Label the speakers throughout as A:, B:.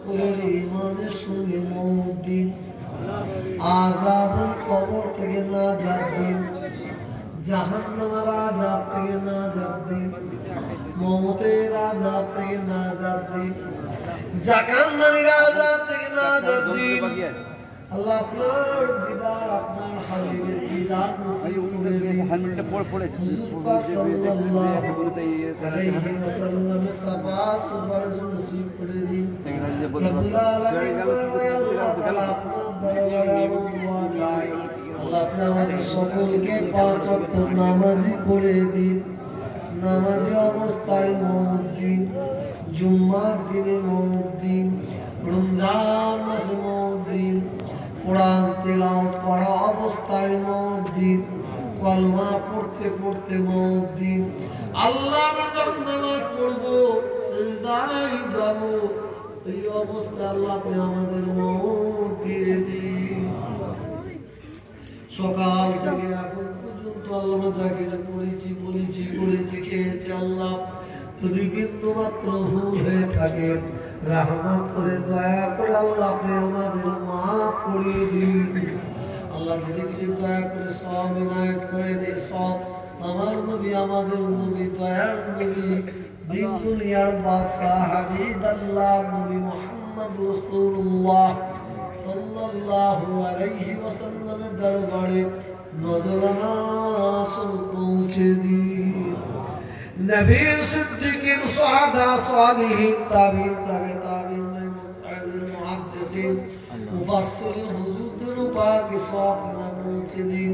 A: সকলের ঈমানের সঙ্গে মওত দিন, আযাবুল কবর থেকে নাজাত দিন, জাহান্নামের আযাব থেকে নাজাত দিন, মওতের আযাব থেকে নাজাত দিন, জাহান্নামের আযাব থেকে নাজাত দিন। আল্লাহ আপনার দিদার, আপনার হাবিবের দিদার নসিব করে দিন। হুজুর পাক সাল্লাল্লাহু আলাইহি ওয়াসাল্লাম সাফাত সুবহান নসিব করে দিন। রব্বুল আলামিন আল্লাহ তাআলা আপনার দরবারে দোয়া চাই, আল্লাহ আপনি আমাদের সকলকে পাঁচ ওয়াক্ত নামাজি করে দিন। নামাজি অবস্থায় মওত দিন, জুম্মার দিনে মওত দিন, রমজান মাসে মওত দিন, কোরআন তেলাওয়াত করা অবস্থায় মওত দিন, কলমা পড়তে পড়তে মওত দিন। আল্লাহ আমরা যখন নামাজ পড়বো, সিজদায় যাব, এই অবস্থায় আল্লাহ আপনি আমাদের মওত দিয়ে দিন। সকাল থেকে এখন পর্যন্ত আল্লাহ যা কিছু করেছি খেয়েছি, আল্লাহ যদি বিন্দু মাত্র ভুল হয়ে থাকে রহমত করে দয়া করে আল্লাহ আপনি আমাদের মাফ করে দিন। আল্লাহ যদি কিছু দয়া করে সব ইনায়েত করে দিন, সব আমার নবী, আমাদের নবী, দয়ার নবী, দিন দুনিয়ার বাদশাহ হাবিবাল্লাহ নবী মুহাম্মদ রাসূলুল্লাহ সাল্লাল্লাহু আলাইহি ওয়াসাল্লামের দরবারে নজরানা পৌঁছে দিন। নবী সিদ্দিকিন, সুহাদা, সালিহিন, তাবিঈন, তাবিঈন, মুহাদ্দিসিন, মুফাসসিরিন হুজুরদের পাকে সওয়াব পৌঁছে দিন।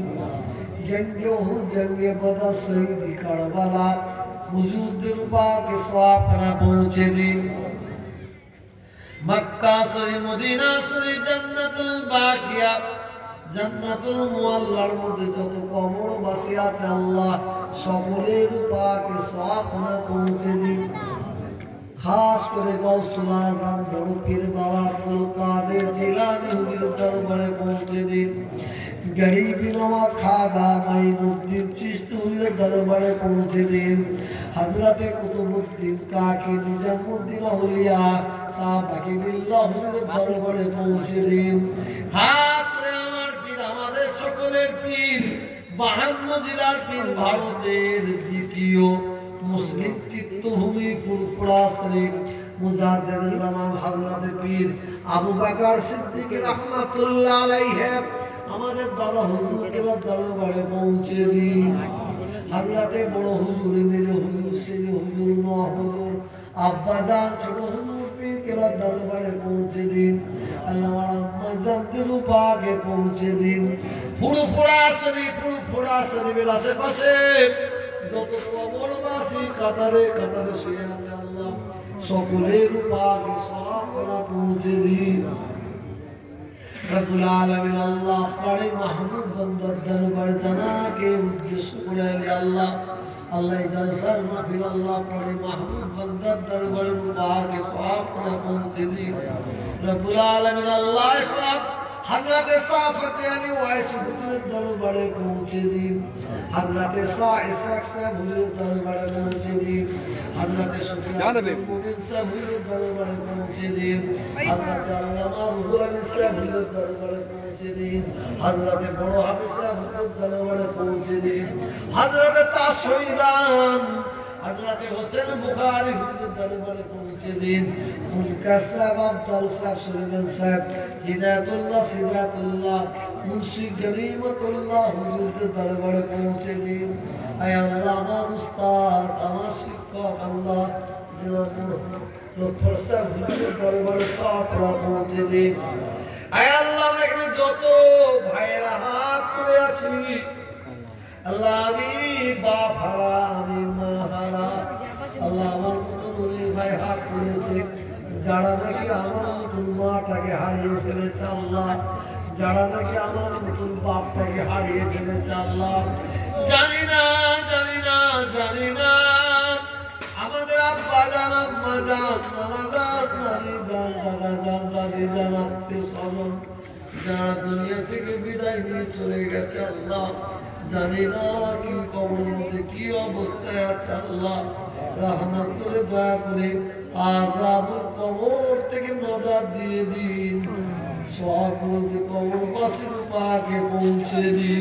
A: জঙ্গে উহুদ, জঙ্গে বদর, শহীদ কারবালা হুজুরদের পাকে সওয়াব পৌঁছে দিন। মক্কা শরীফ, মদিনা শরীফ, জান্নাতুল বাকিয়া, জান্নাতুল মুআল্লার মধ্যে যত কবরবাসী আছে আল্লাহ সকলের পাকে সওয়াব পৌঁছে দিন। খাস করে গাউসুল আযম বড় পীর বাবা আব্দুল কাদের জিলানী হুজুরের দরবারে পৌঁছে দিন। গরিবি নওয়াজ খাজা মাইনুদ্দিন চিশতি হুজুরের দরবারে পৌঁছে দিন। হযরতে কুতুবউদ্দিন কাকি নিজামউদ্দিন আউলিয়া সাহেব বাকিবিল্লাহ হুজুরের দরবারে পৌঁছে দিন। খাস করে আমার পীর, আমাদের সকলের পীর, 52 জেলার পীর, ভারতের দ্বিতীয় মুসলিম তীর্থভূমি ফুরফুরা শরীফ মুজাদ্দিদুল জামান হযরত পীর আবু বকর সিদ্দিক রাহমাতুল্লাহ আলাইহি আমাদের দাদা হুজুরের দরবারে পৌঁছে দিন। হযরতে বড় হুজুর, মেজ হুজুর, সেজ হুজুর, নোয়া হুজুর, আব্বা জান, ছোট হুজুর পীরের দরবারে পৌঁছে দিন। আল্লাহ আম্মা জানদের পাকে পৌঁছে দিন। ফুরফুরা শরীফের আশেপাশে যত কবরবাসী কাতারে কাতারে শুয়ে আছে আল্লাহ সকলের পাকে সওয়াব পৌঁছে দিন। রব্বুল আলামিন আল্লাহ পারে মাহমুদ বান্দার দরবার জানাকে উদ্দেশ্য করে আল্লাহ আল্লাহ জালসার মাহফিল আল্লাহ পারে মাহমুদ বান্দার দরবারে পাকে সওয়াব পৌঁছে দিন। রব্বুল আলামিন আল্লাহ সওয়াব হযরতে সাফাতে আলী ওয়াইসি হুজুরের দরবারে পৌঁছে দিন। হযরতে ইসহাক সাহেব হুজুরের দরবারে পৌঁছে দিন। হযরতে সুফিয়ান মুবিন সাহেব হুজুরের দরবারে পৌঁছে দিন। হযরতে আল্লামা রুহুল আমিন সাহেব হুজুরের দরবারে পৌঁছে দিন। হযরতে বড় হাফেজ সাহেব হুজুরের দরবারে পৌঁছে দিন। হযরতে শহীদান হযরতে হোসেন বুখারী হুজুরের দরবারে পৌঁছে দিন। মুনকার সাহেব, আব্দুল সাহেব, সুলেমান সাহেব, হিদায়াতুল্লাহ, সিদাতুল্লাহ, মুন্সি গনিমতুল্লাহ হুজুরের দরবারে পৌঁছে দিন। আয় আল্লাহ আমার উস্তাদ, আমার শিক্ষক আল্লাহ জনাব লুৎফর সাহেব হুজুরের দরবারে সওয়াব পৌঁছে দিন। আয় আল্লাহ আমরা এখানে যত ভাইয়েরা হাত তুলে আছি আল্লাহ, আমি বাপ হারা, আমি মা হারা, আল্লাহ আমার মতো গরিব ভাই হাত তুলেছে, যারা নাকি আমার নতুন মাটাকে হারিয়ে ফেলেছে আল্লাহ, যারা নাকি আমার নতুন বাপটাকে হারিয়ে ফেলেছে আল্লাহ, জানি না আমাদের আব্বা জান, আম্মা জান, নানা জান, নানি জান, দাদা জান, দাদি জান, আত্মীয় স্বজন যারা দুনিয়া থেকে বিদায় নিয়ে চলে গেছে আল্লাহ, জানি না কি কবরের মধ্যে কি অবস্থায় আছে আল্লাহ, রহমত করে দয়া করে আযাবুল কবর থেকে নাজাত দিয়ে দিন, সওয়াবকে কবরবাসীর পাকে পৌঁছে দিন।